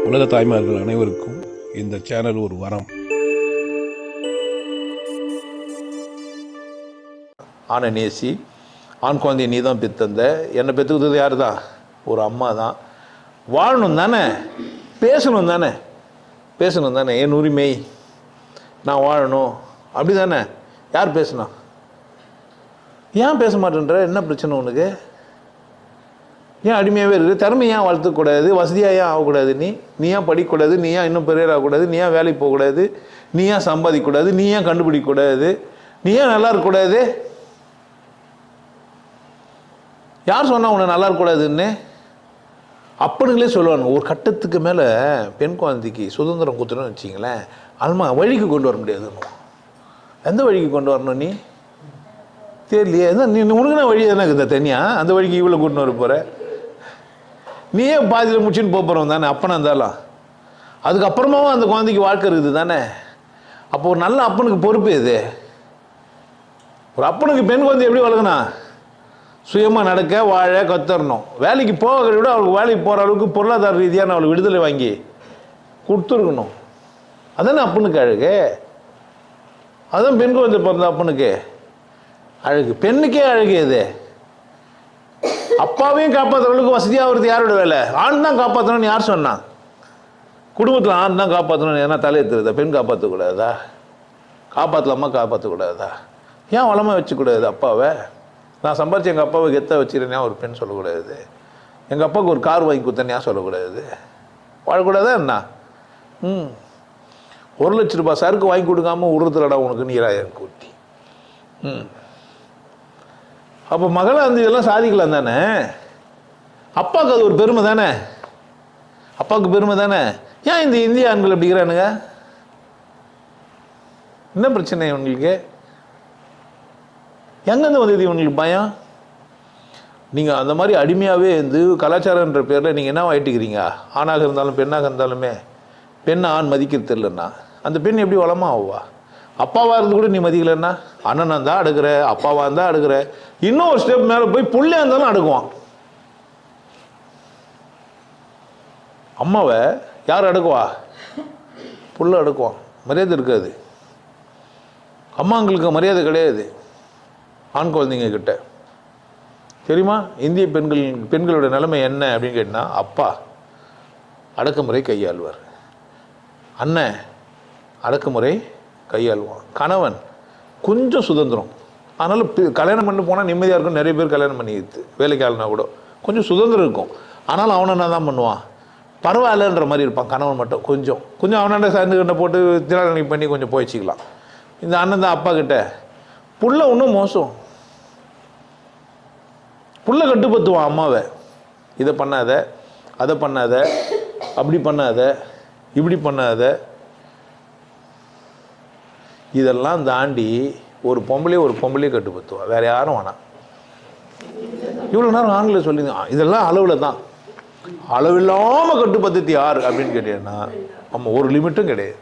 உலக தாய்மார்கள் அனைவருக்கும் இந்த சேனல் ஒரு வரம். ஆணை நேசி, ஆண் குழந்தைய நீ தான் பெத்தந்த, என்னை பெற்றுக்கிறது யார் தான்? ஒரு அம்மா தான். வாழணும் தானே, பேசணும் தானே, பேசணும் தானே, என் உரிமை, நான் வாழணும், அப்படி தானே. யார் பேசணும்? ஏன் பேச மாட்டேன்ற? என்ன பிரச்சனை உனக்கு? ஏன் அடிமையாகவே இருக்குது? திறமை ஏன் வளர்த்துக்கூடாது? வசதியாக ஏன் ஆகக்கூடாது? நீ ஏன் படிக்கக்கூடாது? நீ ஏன் இன்னும் பெரியர் ஆகக்கூடாது? நீ ஏன் வேலைக்கு போகக்கூடாது? நீ ஏன் சம்பாதிக்கக்கூடாது? நீ ஏன் கண்டுபிடிக்கக்கூடாது? நீ ஏன் நல்லா இருக்கக்கூடாது? யார் சொன்னா உன்னை நல்லா இருக்கக்கூடாதுன்னு? அப்படிங்களே சொல்லுவாங்க. ஒரு கட்டத்துக்கு மேலே பெண் குழந்தைக்கு சுதந்திரம் கொடுத்துன்னு வச்சிங்களேன், அல்மா வழிக்கு கொண்டு வர முடியாதுன்னு. எந்த வழிக்கு கொண்டு வரணும்? நீ தெரியலையே. நீ உனக்குன்னா வழி எதுனா இருக்குது தனியாக, அந்த வழிக்கு இவ்வளோ கூட்டின்னு வர போகிற? நீயே பாதியில் முடிச்சுன்னு போகிறவன் தானே அப்பனா இருந்தாலும். அதுக்கப்புறமாவும் அந்த குழந்தைக்கு வாழ்க்கை இருக்குது தானே. அப்போ ஒரு நல்ல அப்பனுக்கு பொறுப்பு எது? ஒரு அப்பனுக்கு பெண் குழந்தை எப்படி வளர்க்கணும்? சுயமாக நடக்க, வாழ கற்றுறணும். வேலைக்கு போகிறத விட அவளுக்கு வேலைக்கு போகிற அளவுக்கு பொருளாதார ரீதியான அவளுக்கு விடுதலை வாங்கி கொடுத்துருக்கணும். அதானே அப்பனுக்கு அழகு. அதுதான் பெண் குழந்தை பிறந்த அப்பனுக்கு அழகு. பெண்ணுக்கே அழகு எது? அப்பாவையும் காப்பாற்றுறவளுக்கு வசதியாக வருது யாரோட வேலை? ஆண் தான் காப்பாற்றணும்னு யார் சொன்னான்? குடும்பத்தில் ஆண் தான் காப்பாற்றணும். ஏன்னா தலையெத்துறதா? பெண் காப்பாற்றக்கூடாதா? காப்பாற்றலாமா காப்பாற்றக்கூடாதா? ஏன் வளமாக வச்சுக்கூடாது அப்பாவை? நான் சம்பாரிச்சு எங்கள் அப்பாவை கெத்தாக வச்சுக்கிறேன் ஒரு பெண் சொல்லக்கூடாது? எங்கள் அப்பாவுக்கு ஒரு கார் வாங்கி கொடுத்தேன் ஏன் சொல்லக்கூடாது? வாழக்கூடாதா என்ன? 1 லட்ச ரூபாய் சருக்கு வாங்கி கொடுக்காம உருத்துறடா உனக்கு நீராயிரம் கூட்டி. அப்போ மகளை அந்த இதெல்லாம் சாதிக்கலாம் தானே. அப்பாவுக்கு அது ஒரு பெருமை தானே. அப்பாவுக்கு பெருமை தானே. ஏன் இந்த இந்திய ஆண்கள் அப்படிங்கிறானுங்க? என்ன பிரச்சனை உங்களுக்கு? எங்கேருந்து வந்தது உங்களுக்கு பயம்? நீங்கள் அந்த மாதிரி அடிமையாகவே இருந்து கலாச்சாரன்ற பேரில் நீங்கள் என்ன ஆகிட்டுக்கிறீங்க? ஆணாக இருந்தாலும் பெண்ணாக இருந்தாலுமே பெண்ணை ஆண் மதிக்கிறது இல்லைன்னா அந்த பெண் எப்படி வளமாக ஆகுவா? அப்பாவாக இருந்து கூட நீ மதிக்கலைன்னா, அண்ணனாக இருந்தால் அடுக்கிற, அப்பாவாக இருந்தால் அடுக்கிற, இன்னும் ஒரு ஸ்டெப் மேலே போய் புள்ளையாக இருந்தாலும் அடுக்குவான். அம்மாவை யார் அடுக்குவா? புள்ள அடுக்குவான். மரியாதை இருக்காது. அம்மாங்களுக்கு மரியாதை கிடையாது ஆண் குழந்தைங்க கிட்ட. தெரியுமா இந்திய பெண்களோட நிலைமை என்ன அப்படின்னு கேட்டால், அப்பா அடக்குமுறை கையாளுவார், அண்ணன் அடக்குமுறை கையாளுவான், கணவன் கொஞ்சம் சுதந்திரம். அதனால் கல்யாணம் பண்ணி போனால் நிம்மதியாக இருக்கும். நிறைய பேர் கல்யாணம் பண்ணிடுது வேலைக்கு ஆளுனா கூட கொஞ்சம் சுதந்திரம் இருக்கும். ஆனால் அவனை என்ன தான் பண்ணுவான்? பரவாயில்லன்ற மாதிரி இருப்பான். கணவன் மட்டும் கொஞ்சம் கொஞ்சம் அவனாண்ட சேர்ந்து கிட்ட போட்டு திராணி பண்ணி கொஞ்சம் போயிச்சிக்கலாம். இந்த அண்ணன் தான் அப்பா கிட்ட புள்ள இன்னும் மோசம். புள்ள கட்டுப்பத்துவான் அம்மாவை. இதை பண்ணாத, அதை பண்ணாத, அப்படி பண்ணாத, இப்படி பண்ணாத. இதெல்லாம் தாண்டி ஒரு பொம்பளையே கட்டுப்படுத்துவான். வேற யாரும் வேணாம். இவ்வளோ நேரம் ஆண்களை சொல்லி இதெல்லாம் அளவில் தான். அளவில்லாமல் கட்டுப்படுத்தி யார் அப்படின்னு கேட்டீங்கன்னா நம்ம ஒரு லிமிட்டும் கிடையாது.